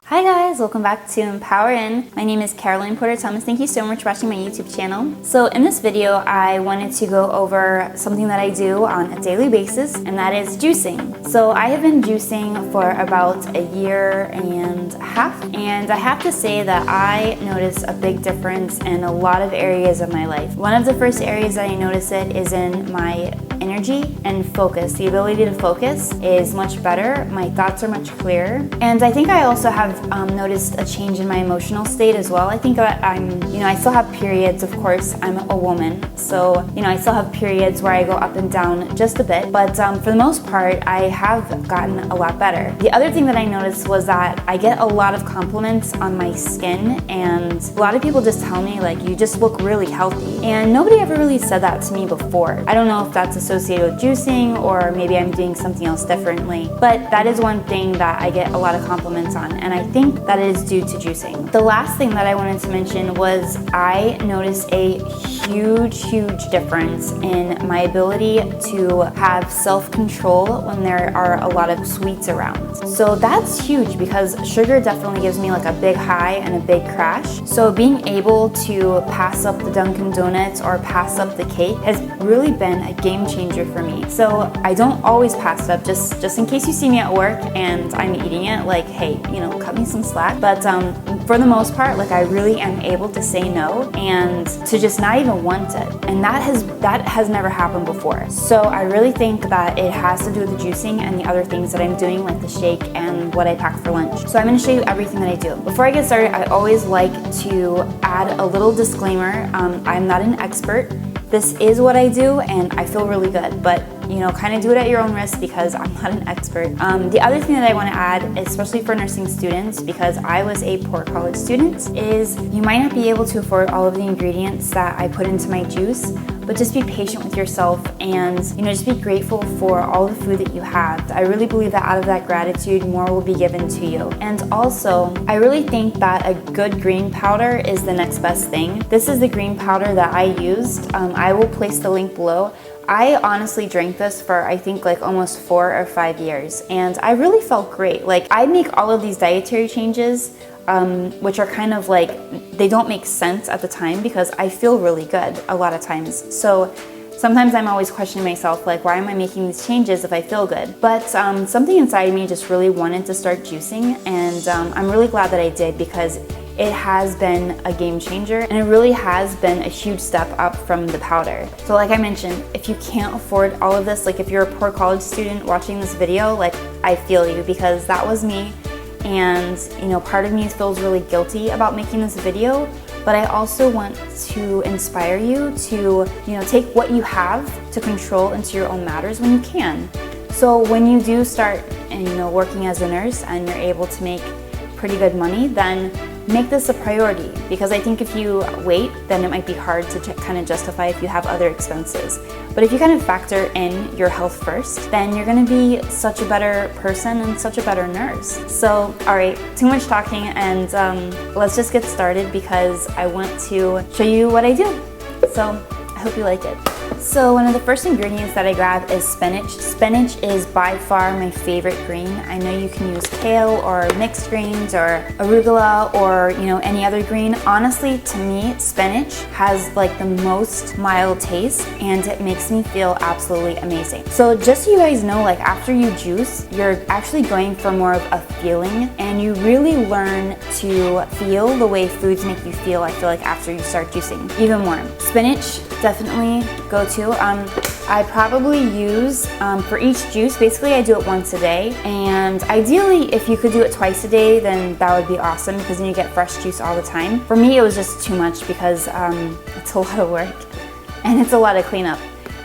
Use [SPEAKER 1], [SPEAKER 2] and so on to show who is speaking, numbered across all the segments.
[SPEAKER 1] Hi guys, welcome back to Empower In. My name is Caroline Porter Thomas. Thank you so much for watching my YouTube channel. So in this video, I wanted to go over something that I do on a daily basis, and that is juicing. So I have been juicing for about a year and a half, and I have to say that I noticed a big difference in a lot of areas of my life. One of the first areas that I notice it is in my energy and focus. The ability to focus is much better. My thoughts are much clearer. And I think I also have noticed a change in my emotional state as well. I think that I still have periods, of course. I'm a woman, so, I still have periods where I go up and down just a bit. But for the most part, I have gotten a lot better. The other thing that I noticed was that I get a lot of compliments on my skin, and a lot of people just tell me, like, you just look really healthy. And nobody ever really said that to me before. I don't know if that's associated with juicing or maybe I'm doing something else differently, but that is one thing that I get a lot of compliments on, and I think that is due to juicing. The last thing that I wanted to mention was I noticed a huge difference in my ability to have self-control when there are a lot of sweets around. So that's huge because sugar definitely gives me like a big high and a big crash. So being able to pass up the Dunkin' Donuts or pass up the cake has really been a game changer for me. So I don't always pass it up, just in case you see me at work and I'm eating it, like, hey, cut me some slack. But for the most part, like, I really am able to say no and to just not even want it. And that has never happened before. So I really think that it has to do with the juicing and the other things that I'm doing, like the shake and what I pack for lunch. So I'm gonna show you everything that I do. Before I get started, I always like to add a little disclaimer. I'm not an expert. This is what I do and I feel really good, but kind of do it at your own risk because I'm not an expert. The other thing that I want to add, especially for nursing students, because I was a poor college student, is you might not be able to afford all of the ingredients that I put into my juice, but just be patient with yourself and just be grateful for all the food that you have. I really believe that out of that gratitude, more will be given to you. And also, I really think that a good green powder is the next best thing. This is the green powder that I used. I will place the link below. I honestly drank this for I think like almost 4 or 5 years, and I really felt great. Like, I make all of these dietary changes which are kind of like, they don't make sense at the time because I feel really good a lot of times. So sometimes I'm always questioning myself, like, why am I making these changes if I feel good? But something inside me just really wanted to start juicing, and I'm really glad that I did because it has been a game changer, and it really has been a huge step up from the powder. So like I mentioned, if you can't afford all of this, like if you're a poor college student watching this video, like, I feel you because that was me. And part of me feels really guilty about making this video, but I also want to inspire you to take what you have to control into your own matters when you can. So when you do start working as a nurse and you're able to make pretty good money, then make this a priority, because I think if you wait, then it might be hard to kind of justify if you have other expenses. But if you kind of factor in your health first, then you're going to be such a better person and such a better nurse. So, all right, too much talking, and let's just get started because I want to show you what I do. So I hope you like it. So one of the first ingredients that I grab is spinach. Spinach is by far my favorite green. I know you can use kale or mixed greens or arugula or any other green. Honestly, to me, spinach has like the most mild taste and it makes me feel absolutely amazing. So just so you guys know, like, after you juice, you're actually going for more of a feeling, and you really learn to feel the way foods make you feel, I feel like, after you start juicing even more. Spinach, definitely go to. I probably use, for each juice, basically I do it once a day, and ideally if you could do it twice a day, then that would be awesome because then you get fresh juice all the time. For me, it was just too much because it's a lot of work and it's a lot of cleanup.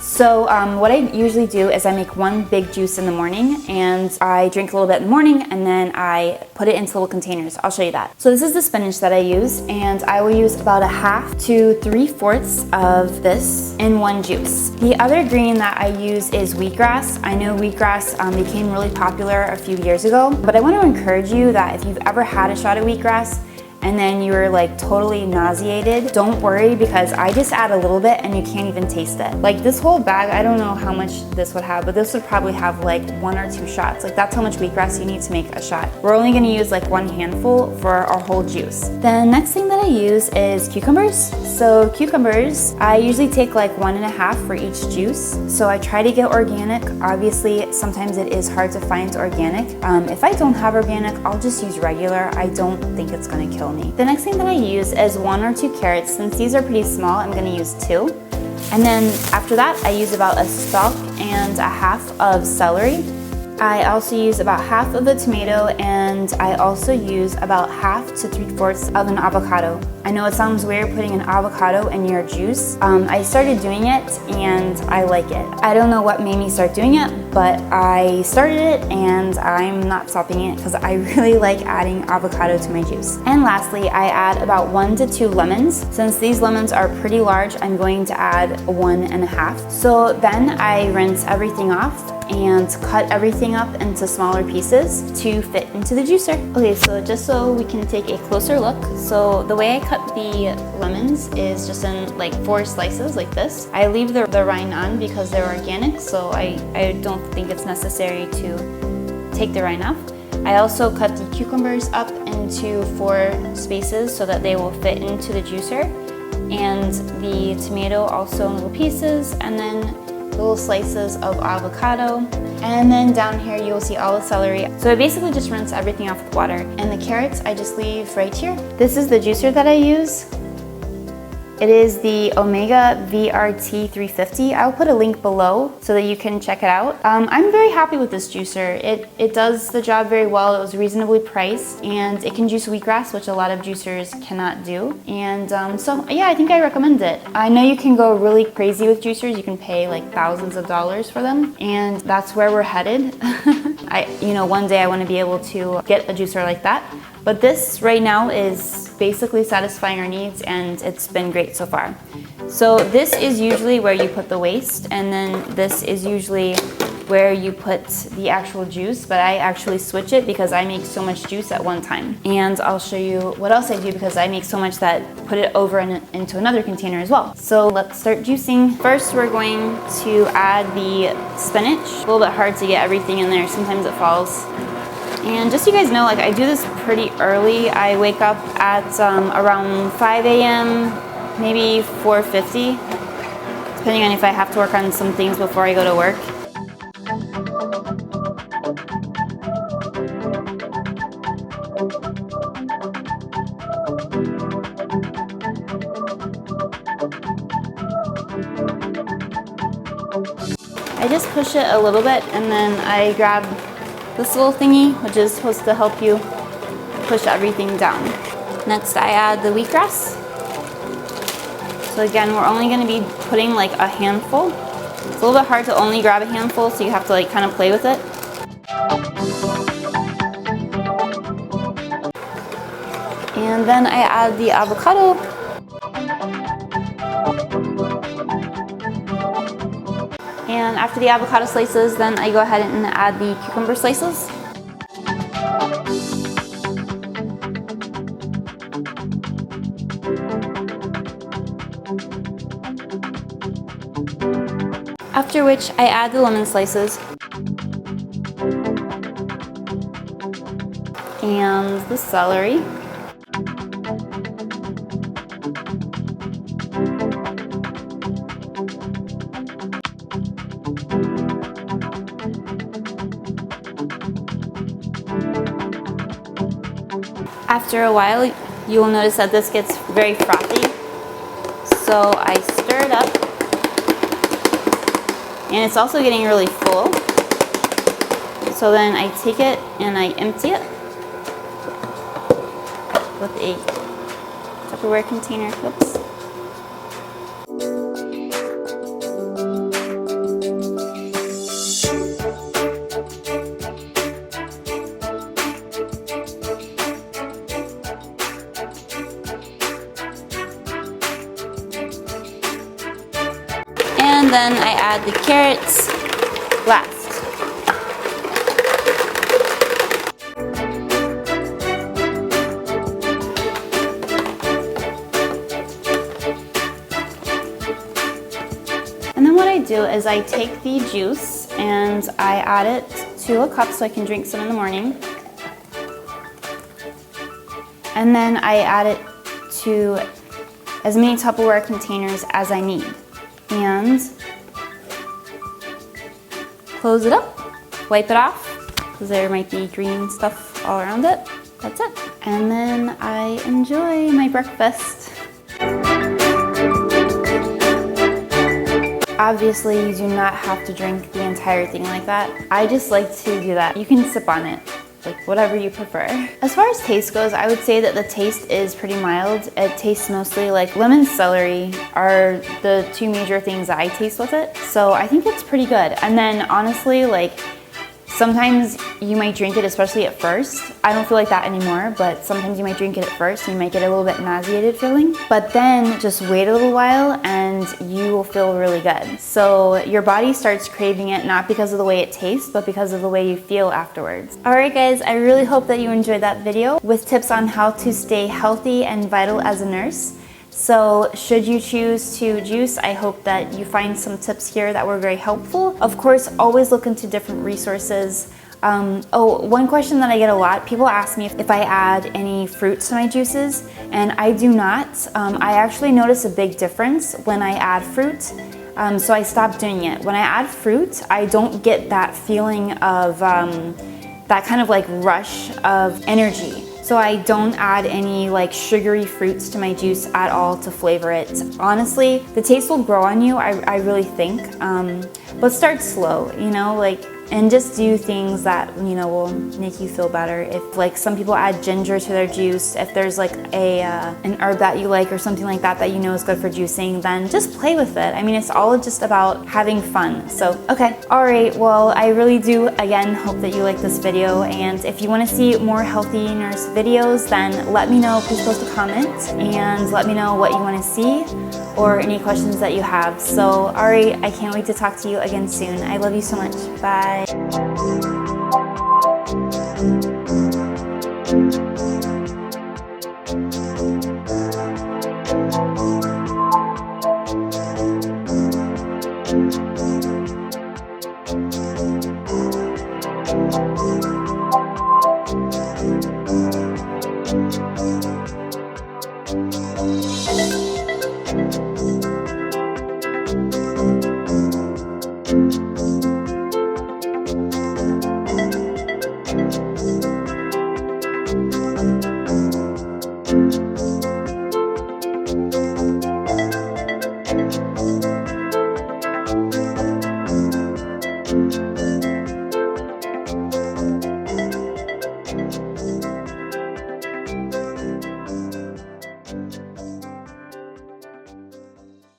[SPEAKER 1] So what I usually do is I make one big juice in the morning, and I drink a little bit in the morning, and then I put it into little containers. I'll show you that. So this is the spinach that I use, and I will use about 1/2 to 3/4 of this in one juice. The other green that I use is wheatgrass. I know wheatgrass became really popular a few years ago, but I want to encourage you that if you've ever had a shot of wheatgrass, and then you're like totally nauseated, don't worry, because I just add a little bit and you can't even taste it. Like this whole bag, I don't know how much this would have, but this would probably have like 1 or 2 shots. Like that's how much wheatgrass you need to make a shot. We're only gonna use like 1 handful for our whole juice. The next thing that I use is cucumbers. So cucumbers, I usually take like 1.5 for each juice. So I try to get organic. Obviously, sometimes it is hard to find organic. If I don't have organic, I'll just use regular. I don't think it's gonna kill me. The next thing that I use is 1 or 2 carrots. Since these are pretty small, I'm gonna use 2. And then after that, I use about a stalk and a half of celery. I also use about half of the tomato, and I also use about half to 3/4 of an avocado. I know it sounds weird putting an avocado in your juice. I started doing it and I like it. I don't know what made me start doing it, but I started it and I'm not stopping it because I really like adding avocado to my juice. And lastly, I add about 1 to 2 lemons. Since these lemons are pretty large, I'm going to add 1.5. So then I rinse everything off and cut everything up into smaller pieces to fit into the juicer. Okay, so just so we can take a closer look, so the way I cut the lemons is just in like 4 slices like this. I leave the rind on because they're organic, so I don't think it's necessary to take the rind off. I also cut the cucumbers up into 4 spaces so that they will fit into the juicer, and the tomato also in little pieces, and then little slices of avocado, and then down here you'll see all the celery. So I basically just rinse everything off with water, and the carrots I just leave right here. This is the juicer that I use. It is the Omega VRT 350. I'll put a link below so that you can check it out. I'm very happy with this juicer. It does the job very well. It was reasonably priced, and it can juice wheatgrass, which a lot of juicers cannot do. And so yeah, I think I recommend it. I know you can go really crazy with juicers. You can pay like thousands of dollars for them, and that's where we're headed. One day I want to be able to get a juicer like that. But this right now is basically satisfying our needs, and it's been great so far. So this is usually where you put the waste, and then this is usually where you put the actual juice, but I actually switch it because I make so much juice at one time. And I'll show you what else I do because I make so much that put it over into another container as well. So let's start juicing. First, we're going to add the spinach. A little bit hard to get everything in there. Sometimes it falls. And just so you guys know, like I do this pretty early. I wake up at around 5 a.m., maybe 4:50, depending on if I have to work on some things before I go to work. I just push it a little bit, and then I grab this little thingy, which is supposed to help you push everything down. Next, I add the wheatgrass. So again, we're only going to be putting like a handful. It's a little bit hard to only grab a handful, so you have to like kind of play with it. And then I add the avocado. And after the avocado slices, then I go ahead and add the cucumber slices. After which I add the lemon slices and the celery. After a while, you will notice that this gets very frothy. So I stir it up. And it's also getting really full. So then I take it and I empty it with a Tupperware container. Oops. And then I add the carrots last. And then what I do is I take the juice and I add it to a cup so I can drink some in the morning. And then I add it to as many Tupperware containers as I need. And close it up, wipe it off, because there might be green stuff all around it. That's it. And then I enjoy my breakfast. Obviously, you do not have to drink the entire thing like that. I just like to do that. You can sip on it, like whatever you prefer. As far as taste goes, I would say that the taste is pretty mild. It tastes mostly like lemon and celery are the two major things that I taste with it. So I think it's pretty good. And then honestly, like sometimes you might drink it, especially at first. I don't feel like that anymore, but sometimes you might drink it at first and you might get a little bit nauseated feeling. But then just wait a little while and you will feel really good. So your body starts craving it, not because of the way it tastes, but because of the way you feel afterwards. All right, guys, I really hope that you enjoyed that video with tips on how to stay healthy and vital as a nurse. So should you choose to juice, I hope that you find some tips here that were very helpful. Of course, always look into different resources. One question that I get a lot, people ask me if I add any fruits to my juices, and I do not. I actually notice a big difference when I add fruit, so I stopped doing it. When I add fruit, I don't get that feeling of that kind of like rush of energy. So I don't add any like sugary fruits to my juice at all to flavor it. Honestly, the taste will grow on you, I really think. But start slow, you know, like, and just do things that, you know, will make you feel better. If like some people add ginger to their juice, if there's like an herb that you like or something like that that you know is good for juicing, then just play with it. I mean, it's all just about having fun. So, okay, all right, well, I really do, again, hope that you like this video. And if you want to see more Healthy Nurse videos, then let me know. Please post a comment and let me know what you want to see or any questions that you have. So, all right, I can't wait to talk to you again soon. I love you so much. Bye. Bye.